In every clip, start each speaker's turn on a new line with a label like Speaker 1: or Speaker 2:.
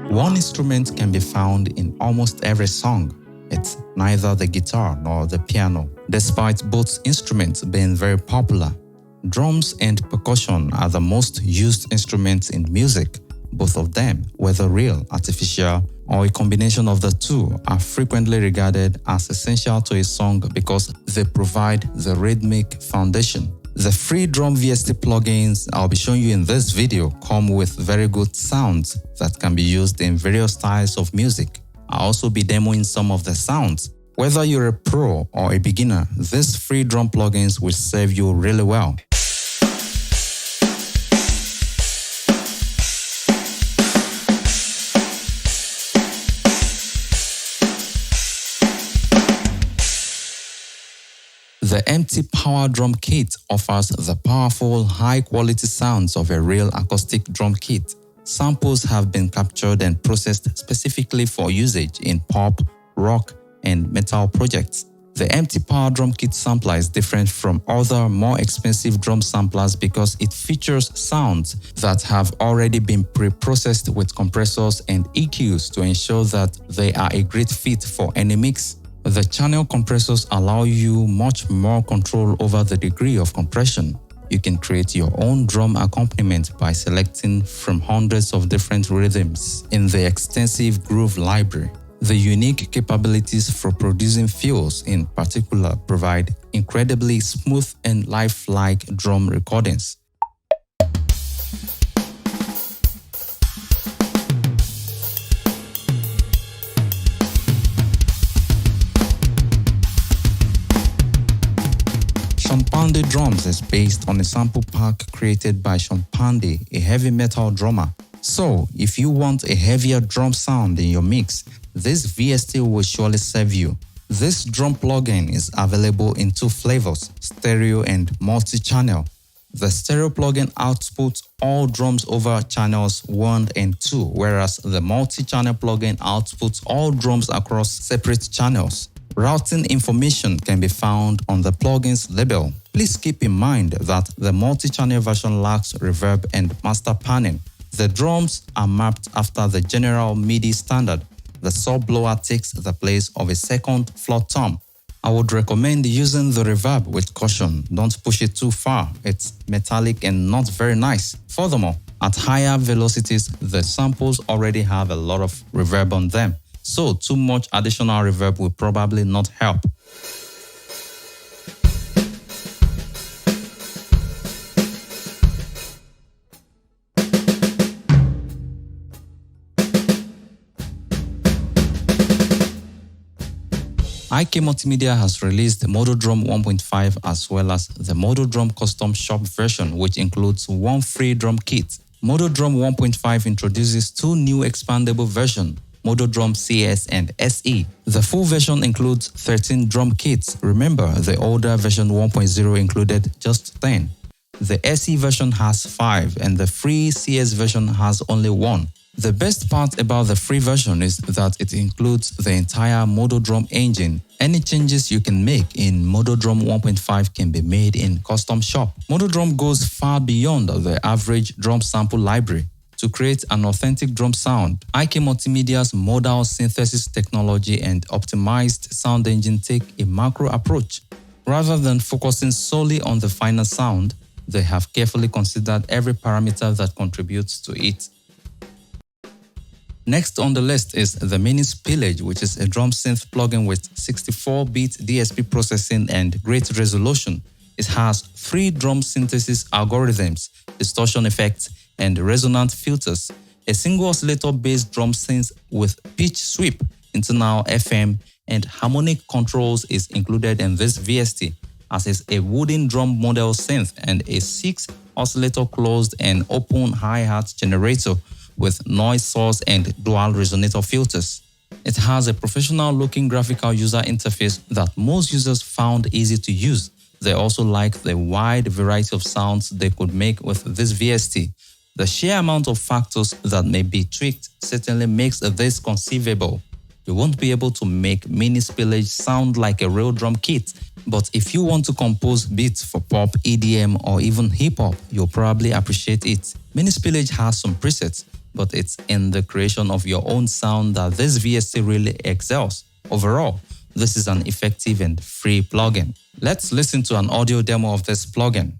Speaker 1: One instrument can be found in almost every song. It's neither the guitar nor the piano, despite both instruments being very popular. Drums and percussion are the most used instruments in music. Both of them, whether real, artificial, or a combination of the two, are frequently regarded as essential to a song because they provide the rhythmic foundation. The free drum VST plugins I'll be showing you in this video come with very good sounds that can be used in various styles of music. I'll also be demoing some of the sounds. Whether you're a pro or a beginner, these free drum plugins will serve you really well. The empty power drum kit offers the powerful, high-quality sounds of a real acoustic drum kit. Samples have been captured and processed specifically for usage in pop, rock, and metal projects. The empty power drum kit sampler is different from other, more expensive drum samplers because it features sounds that have already been pre-processed with compressors and EQs to ensure that they are a great fit for any mix. The channel compressors allow you much more control over the degree of compression. You can create your own drum accompaniment by selecting from hundreds of different rhythms in the extensive Groove library. The unique capabilities for producing fills in particular provide incredibly smooth and lifelike drum recordings. Pandy Drums is based on a sample pack created by Pandy, a heavy metal drummer. So, if you want a heavier drum sound in your mix, this VST will surely serve you. This drum plugin is available in two flavors, stereo and multi-channel. The stereo plugin outputs all drums over channels 1 and 2, whereas the multi-channel plugin outputs all drums across separate channels. Routing information can be found on the plugin's label. Please keep in mind that the multi-channel version lacks reverb and master panning. The drums are mapped after the general MIDI standard. The sub-blower takes the place of a second floor tom. I would recommend using the reverb with caution. Don't push it too far. It's metallic and not very nice. Furthermore, at higher velocities, the samples already have a lot of reverb on them. So too much additional reverb will probably not help. IK Multimedia has released the Modo Drum 1.5 as well as the Modo Drum Custom Shop version, which includes one free drum kit. Modo Drum 1.5 introduces two new expandable versions, Modo Drum CS and SE. The full version includes 13 drum kits. Remember, the older version 1.0 included just 10. The SE version has 5 and the free CS version has only 1. The best part about the free version is that it includes the entire Modo Drum engine. Any changes you can make in Modo Drum 1.5 can be made in Custom Shop. Modo Drum goes far beyond the average drum sample library. To create an authentic drum sound, IK Multimedia's modal synthesis technology and optimized sound engine take a macro approach. Rather than focusing solely on the final sound, they have carefully considered every parameter that contributes to it. Next on the list is the MiniSpillage, which is a drum synth plugin with 64-bit DSP processing and great resolution. It has 3 drum synthesis algorithms, distortion effects, and resonant filters, a single oscillator-based drum synth with pitch sweep, internal FM, and harmonic controls is included in this VST, as is a wooden drum model synth and a 6 oscillator closed and open hi-hat generator with noise source and dual resonator filters. It has a professional-looking graphical user interface that most users found easy to use. They also like the wide variety of sounds they could make with this VST. The sheer amount of factors that may be tweaked certainly makes this conceivable. You won't be able to make MiniSpillage sound like a real drum kit, But if you want to compose beats for pop, EDM, or even hip-hop, you'll probably appreciate it. MiniSpillage has some presets, but it's in the creation of your own sound that this VST really excels. Overall, this is an effective and free plugin. Let's listen to an audio demo of this plugin.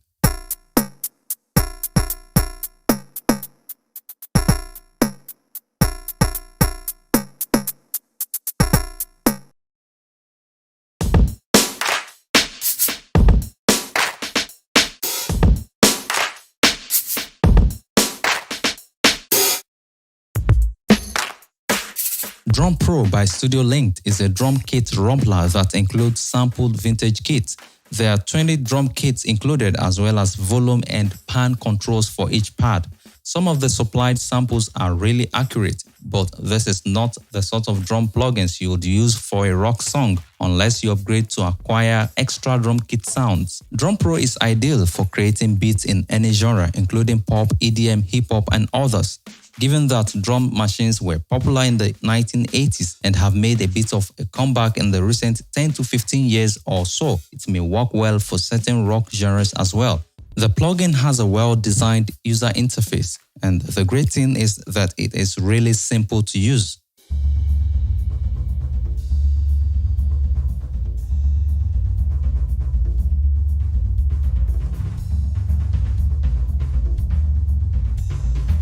Speaker 1: Drum Pro by StudioLinked is a drum kit rumpler that includes sampled vintage kits. There are 20 drum kits included as well as volume and pan controls for each pad. Some of the supplied samples are really accurate, but this is not the sort of drum plugins you would use for a rock song unless you upgrade to acquire extra drum kit sounds. Drum Pro is ideal for creating beats in any genre, including pop, EDM, hip-hop, and others. Given that drum machines were popular in the 1980s and have made a bit of a comeback in the recent 10 to 15 years or so, it may work well for certain rock genres as well. The plugin has a well-designed user interface, and the great thing is that it is really simple to use.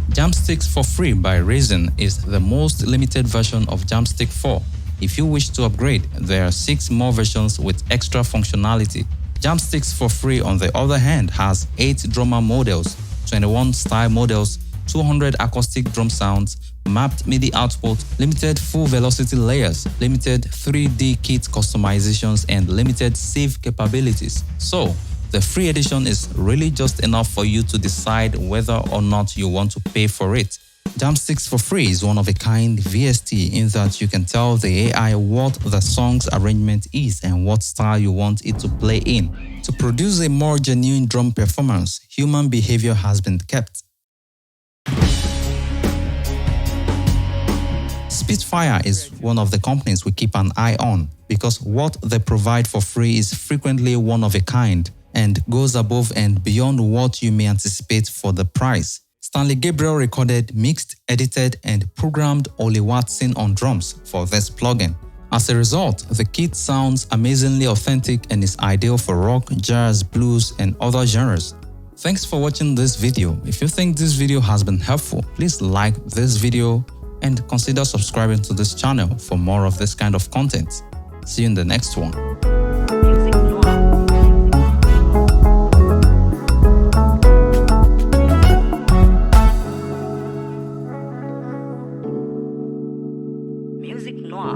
Speaker 1: Jamstix for free by Reason is the most limited version of Jamstix 4. If you wish to upgrade, there are 6 more versions with extra functionality. Jamstix for free, on the other hand, has 8 drummer models, 21 style models, 200 acoustic drum sounds, mapped MIDI output, limited full velocity layers, limited 3D kit customizations, and limited save capabilities. So, the free edition is really just enough for you to decide whether or not you want to pay for it. Jamstix for free is one of a kind VST in that you can tell the AI what the song's arrangement is and what style you want it to play in. To produce a more genuine drum performance, human behavior has been kept. Spitfire is one of the companies we keep an eye on because what they provide for free is frequently one of a kind and goes above and beyond what you may anticipate for the price. Stanley Gabriel recorded, mixed, edited, and programmed Oli Watson on drums for this plugin. As a result, the kit sounds amazingly authentic and is ideal for rock, jazz, blues, and other genres. Thanks for watching this video. If you think this video has been helpful, please like this video and consider subscribing to this channel for more of this kind of content. See you in the next one.
Speaker 2: Music noir.